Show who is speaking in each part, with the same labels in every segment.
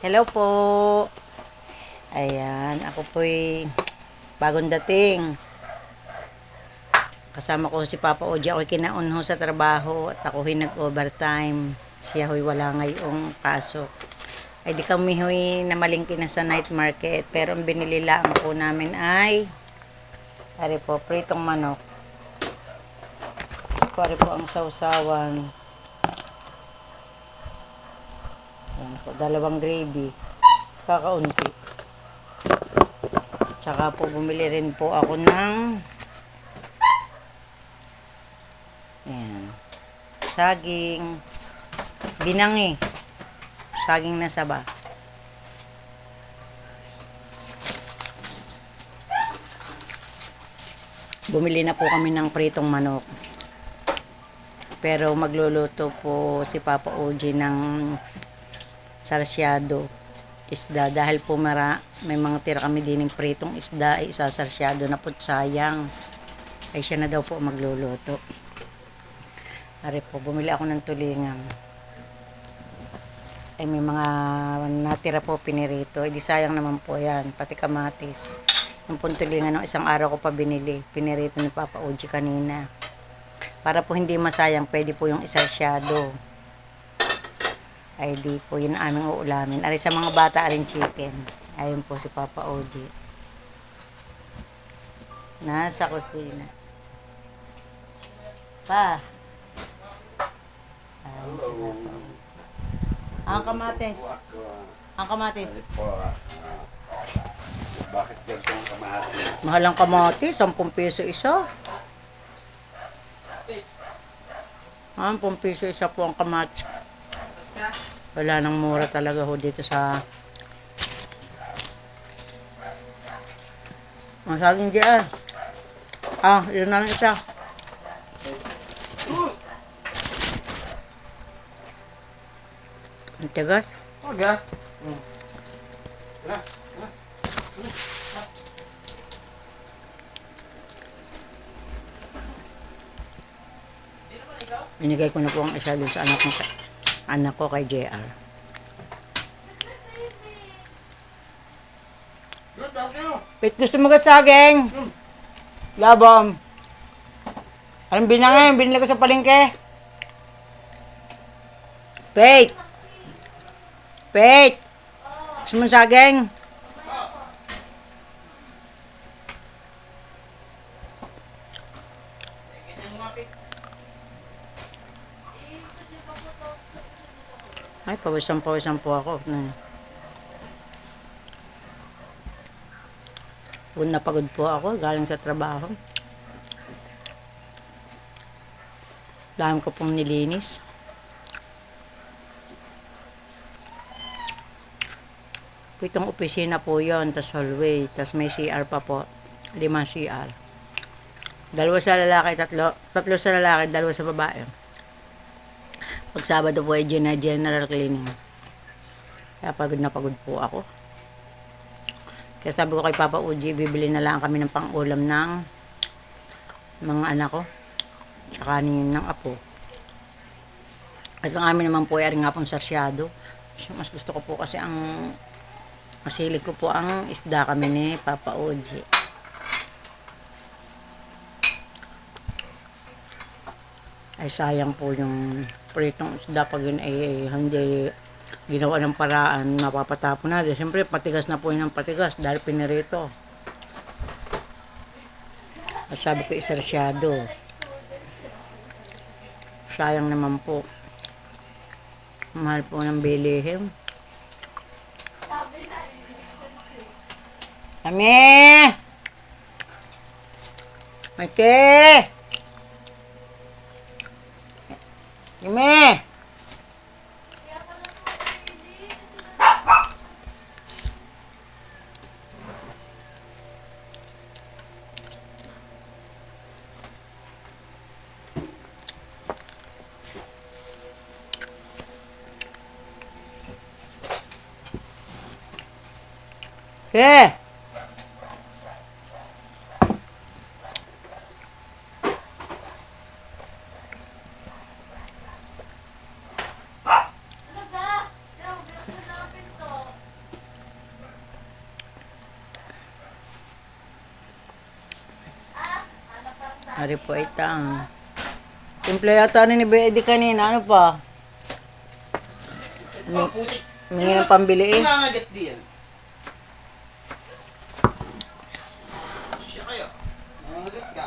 Speaker 1: Hello po. Ayan, ako po'y bagong dating. Kasama ko si Papa Oji. Ako'y kinaon ho sa trabaho at ako'y nag-overtime. Siya ho'y wala ngayong pasok. Ay di kami ho'y namalingki na sa night market. Pero ang binili lang po namin ay po, pritong manok. Pare po ang sausawan. Ayan po, dalawang gravy. Kakaunti. Tsaka po bumili rin po ako ng ayan, saging binangi, saging na saba. Bumili na po kami ng pritong manok. Pero magluluto po si Papa Oji ng sarsyado isda dahil po may mga tira kami dining pritong isda ay isasarsyado na po sayang. Ay siya na daw po magluluto. Ari po, bumili ako ng tulingan. Ay may mga natira po pinirito. Ay di sayang naman po yan. Pati kamatis. Yung pong tulingan ng isang araw ko pa binili. Pinirito ni Papa Oji kanina. Para po hindi masayang, pwede po yung isarsyado. Ay di po yun ang aming uulamin. Ari sa mga bata rin chicken. Ayun po si Papa Oji. Nasa kusina. Pa. Ayun si Papa Oji. Ang kamatis. Ang kamatis.
Speaker 2: Bakit ganito ang kamatis?
Speaker 1: Mahal ang kamatis. 10 piso isa. 10 piso isa po ang kamatis. Wala nang mura talaga ho dito sa masaging diyan. Yun na lang isa. Ang tigas.
Speaker 2: Okay.
Speaker 1: Binigay ko na po ang isa doon sa anak ko kay JR. Pit, gusto mo gat saging? Labom. Anong binangay? Binili ko sa palengke. Pit. Pit. Gusto mo saging? Ay, pawisan po ako. Pagod na pagod po ako, galing sa trabaho. Dami ko pong nilinis. Pitong opisina po yon, tas hallway, tas may CR pa po. 5 CR. 2 sa lalaki, tatlo sa lalaki, 2 sa babae. Pag Sabado po ay general cleaning. Kaya pagod na pagod po ako. Kaya sabi ko kay Papa Oji, bibili na lang kami ng pang-ulam ng mga anak ko. Tsaka ng apo. At ang amin naman po ay nga pong sarsyado. So, mas gusto ko po kasi masilig ko po ang isda kami ni Papa Oji. Ay sayang po yung pritong isda pag yun ay hindi ginawa ng paraan, mapapatapon na. Siyempre patigas na po yun ang patigas dahil pinirito. At sabi ko isarsyado. Sayang naman po. Mahal po ng bilihim. Kami! Okay! Kami! Okay! Ari po itang. Simple yata ni Bedi kanina. Ano pa? Mingi ng pambili eh.
Speaker 2: Nangagat din. Siya kayo. Nangagat ka.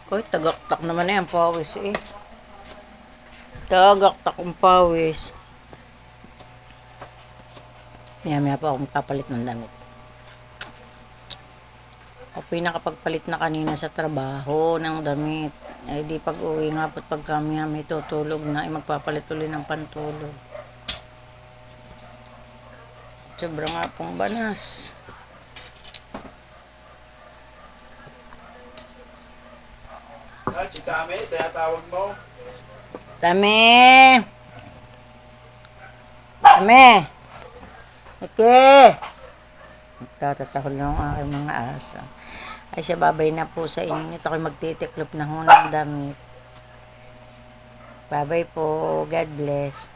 Speaker 1: Koy, tagaktak naman na yan. Pawis eh. Tagaktak ang pawis. Maya pa akong kapalit ng damit. Ako nakapagpalit na kanina sa trabaho ng damit. Eh di pag uwi nga po't pag kami may tutulog na, magpapalit ulit ng pantulog. Sobra nga pong banas.
Speaker 2: Si Kami, tinatawag mo.
Speaker 1: Tami! Tami! Okay! Tatatahol lang ang aking mga asa. Ay siya, babay na po sa inyo. Ito ako'y magtitiklop na ho ng damit. Babay po. God bless.